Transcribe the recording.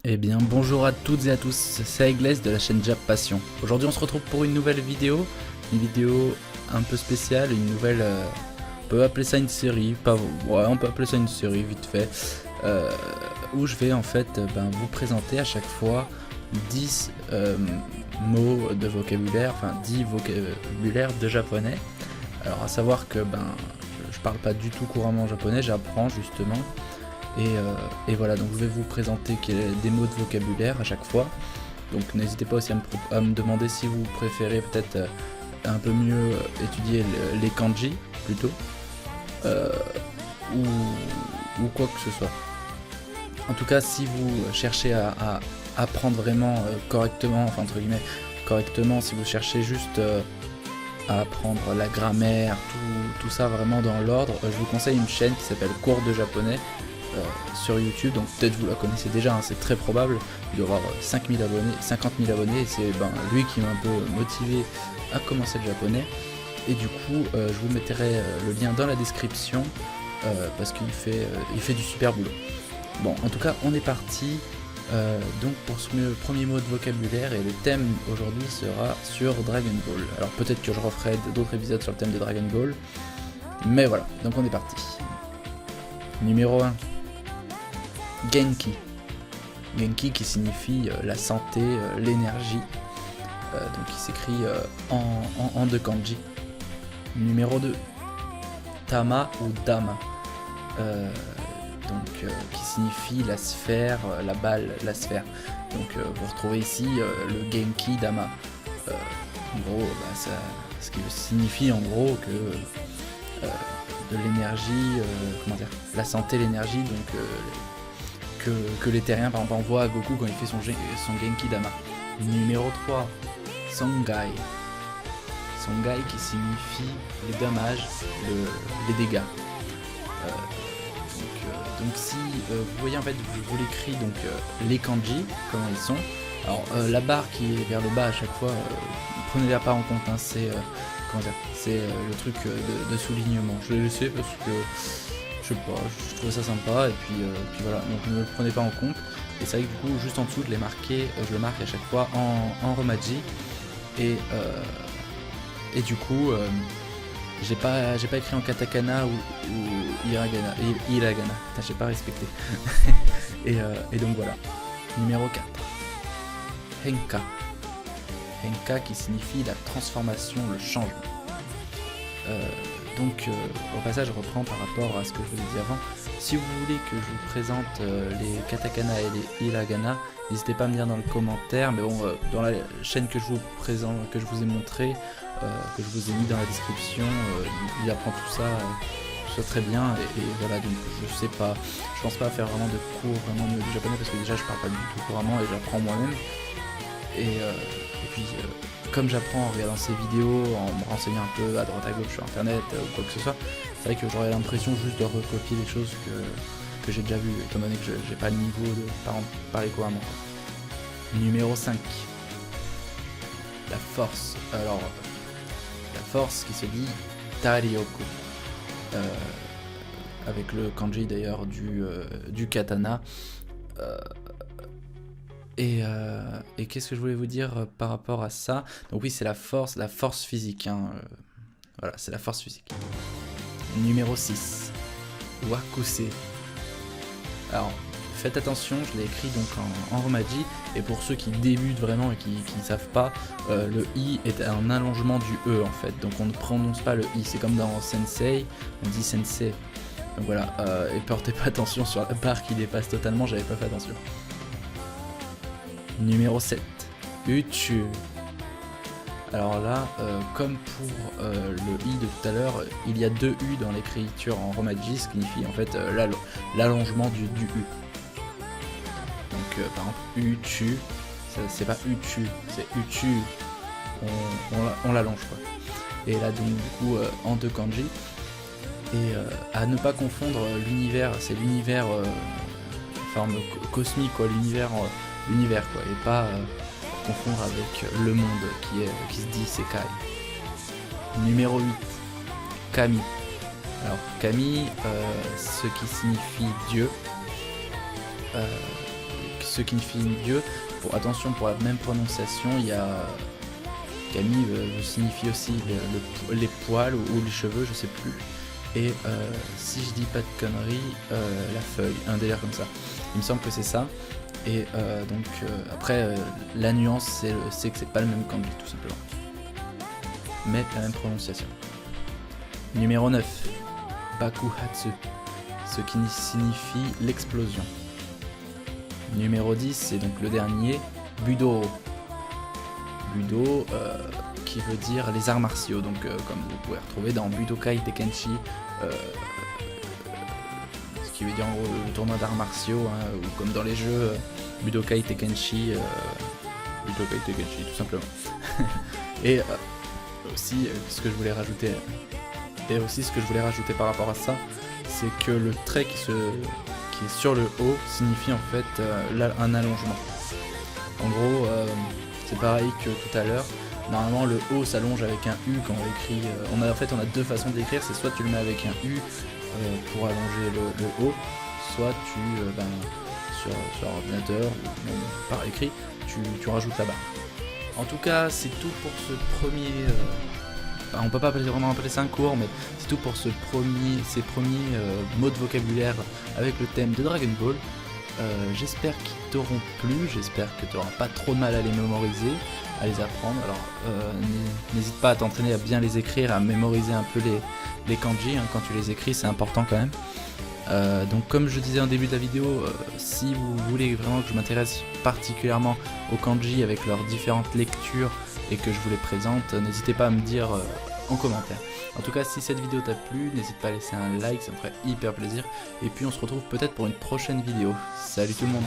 Eh bien bonjour à toutes et à tous, c'est Aigles de la chaîne Jap Passion. Aujourd'hui on se retrouve pour une nouvelle vidéo, un peu spéciale, on peut appeler ça une série, pas ouais, on peut appeler ça une série vite fait, où je vais en fait vous présenter à chaque fois 10 mots de vocabulaire, enfin 10 vocabulaires de japonais. Alors à savoir que je parle pas du tout couramment japonais, j'apprends justement. Et voilà, donc je vais vous présenter des mots de vocabulaire à chaque fois. Donc n'hésitez pas aussi à me demander si vous préférez peut-être un peu mieux étudier les kanji plutôt, ou quoi que ce soit. En tout cas, si vous cherchez à apprendre vraiment correctement, enfin entre guillemets correctement, si vous cherchez juste à apprendre la grammaire, tout ça vraiment dans l'ordre, je vous conseille une chaîne qui s'appelle Cours de japonais. Sur YouTube, donc peut-être vous la connaissez déjà, hein, c'est très probable. Il doit avoir 50 000 abonnés, et c'est lui qui m'a un peu motivé à commencer le japonais. Et du coup, je vous mettrai le lien dans la description parce qu'il fait du super boulot. Bon, en tout cas, on est parti donc pour ce premier mot de vocabulaire, et le thème aujourd'hui sera sur Dragon Ball. Alors peut-être que je referai d'autres épisodes sur le thème de Dragon Ball, mais voilà, donc on est parti. Numéro 1. Genki. Genki qui signifie la santé, l'énergie. Donc il s'écrit en deux kanji. Numéro 2. Tama ou Dama. Qui signifie la sphère, la balle, la sphère. Donc vous retrouvez ici le Genki Dama. En gros, ce qui signifie en gros que de l'énergie, la santé, l'énergie, donc que les terriens, par exemple, envoient à Goku quand il fait son Genki Dama. Numéro 3, Songai. Songai qui signifie les dommages, les dégâts. Donc si vous voyez, en fait, je vous l'écris donc les kanji, comment ils sont. Alors la barre qui est vers le bas à chaque fois, prenez-la pas en compte, hein, c'est le truc de soulignement. Je l'ai laissé parce que je sais pas, je trouvais ça sympa, et puis voilà, donc ne le prenez pas en compte. Et c'est vrai que du coup, juste en dessous, je le marque à chaque fois en romaji, et du coup, j'ai pas écrit en katakana ou hiragana. Putain, j'ai pas respecté. et donc voilà. Numéro 4. Henka. Henka qui signifie la transformation, le changement. Donc au passage, je reprends par rapport à ce que je vous ai dit avant. Si vous voulez que je vous présente les katakana et les hiragana, n'hésitez pas à me dire dans le commentaire. Mais bon, dans la chaîne que je vous ai montré, que je vous ai mis dans la description, il apprend tout ça très bien. Et voilà, donc je pense pas faire vraiment de cours vraiment du japonais, parce que déjà je parle pas du tout couramment et j'apprends moi-même. Et puis comme j'apprends en regardant ces vidéos, en me renseignant un peu à droite à gauche sur internet ou quoi que ce soit, c'est vrai que j'aurais l'impression juste de recopier des choses que j'ai déjà vues, étant donné que j'ai pas le niveau de parler couramment. Numéro 5. La force. Alors, la force qui se dit Tarioku. Avec le kanji d'ailleurs du katana. Et qu'est-ce que je voulais vous dire par rapport à ça? Donc oui, c'est la force physique, hein. Voilà, c'est la force physique. Numéro 6. Wakuse. Alors, faites attention, je l'ai écrit donc en romaji, et pour ceux qui débutent vraiment et qui ne savent pas, le i est un allongement du e en fait, donc on ne prononce pas le i, c'est comme dans sensei, on dit sensei. Donc voilà, et portez pas attention sur la barre qui dépasse totalement, j'avais pas fait attention. Numéro 7. Uchu. Alors là, comme pour le i de tout à l'heure, il y a deux u dans l'écriture en romaji, ce qui signifie en fait l'allongement du u. Donc par exemple, uchu, c'est pas uchu, c'est uchu. On l'allonge quoi. Et là donc du coup en deux kanji. Et à ne pas confondre l'univers, c'est l'univers forme cosmique quoi, l'univers quoi, et pas confondre avec le monde qui se dit Sekai. Numéro 8. Kami. Alors Kami, ce qui signifie Dieu, ce qui signifie vieux. Attention, pour la même prononciation, il y a Camille signifie aussi les poils ou les cheveux, je sais plus. Et si je dis pas de conneries, la feuille, un délire comme ça. Il me semble que c'est ça. Et donc après, la nuance, c'est que c'est pas le même kanji tout simplement. Mais la même prononciation. Numéro 9, Bakuhatsu, ce qui signifie l'explosion. Numéro 10, c'est donc le dernier, Budo. Budo, qui veut dire les arts martiaux, donc comme vous pouvez retrouver dans Budokai Tenkaichi, ce qui veut dire en gros le tournoi d'arts martiaux, hein, ou comme dans les jeux Budokai Tenkaichi, tout simplement. Et aussi ce que je voulais rajouter, par rapport à ça, c'est que le trait qui est sur le haut signifie en fait un allongement. En gros, c'est pareil que tout à l'heure. Normalement, le O s'allonge avec un U quand on écrit. On a deux façons d'écrire. C'est soit tu le mets avec un U pour allonger le O, soit sur ordinateur ou même par écrit, tu rajoutes la barre. En tout cas, c'est tout pour ce premier. On peut pas vraiment appeler ça un cours, mais c'est tout pour ces premiers mots de vocabulaire avec le thème de Dragon Ball. J'espère qu'ils t'auront plu, j'espère que tu n'auras pas trop de mal à les mémoriser, à les apprendre. Alors n'hésite pas à t'entraîner à bien les écrire, à mémoriser un peu les kanji, hein, quand tu les écris, c'est important quand même. Donc comme je disais en début de la vidéo, si vous voulez vraiment que je m'intéresse particulièrement aux kanji avec leurs différentes lectures et que je vous les présente, n'hésitez pas à me dire en commentaire. En tout cas, si cette vidéo t'a plu, n'hésite pas à laisser un like, ça me ferait hyper plaisir. Et puis on se retrouve peut-être pour une prochaine vidéo. Salut tout le monde!